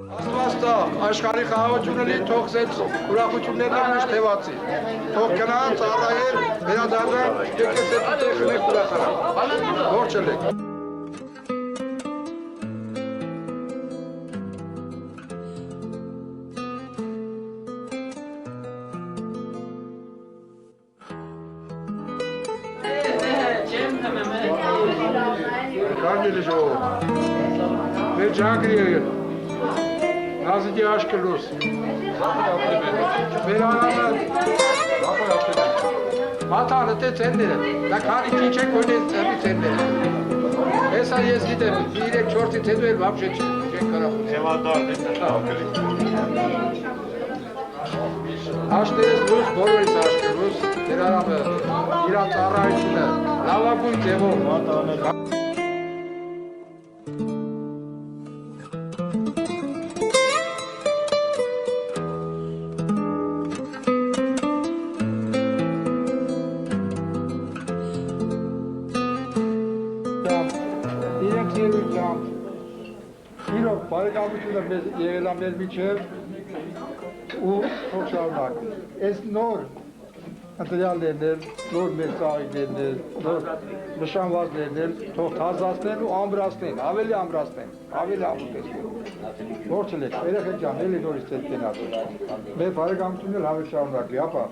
Աստվածտա աշխարհի խաղաղությունների թող զեց ուրախություններն միշտ թևածի թող գնան ծառայել վերադառնան եկեցեք տեխնիկ ուրախանալ ողջ ելեք Կարդելի ժողով մեր ջանգրիը Nazıcı aşkılız. Belanı. Vatanı te sendere. La kari çiçek öyle sendere. Esa yezgide direkt çorti teduel vapşe çiçek kara. Evadar dedi. Aşteriz Rus, Boris aşkılız. Terarabı. İran tarayıcılar. Lava kuy devo. Իրոք բարեկամությունը մեզ եղել է մեր միջև ու թող շարունակի։ Այս նոր ընտրյալներն, նոր մեր ծաղիկներն, նոր նշանվածներն թող թազացնեն ու ամրացնեն, ավելի ամրացնեն, ավելի ամուտեսնեն։ Ողջ ելեք, երեխեք ջան, էլի նորից ձեզ կենացել։ Մեր բարեկամությունն էլ հավես շարունակի, ապա։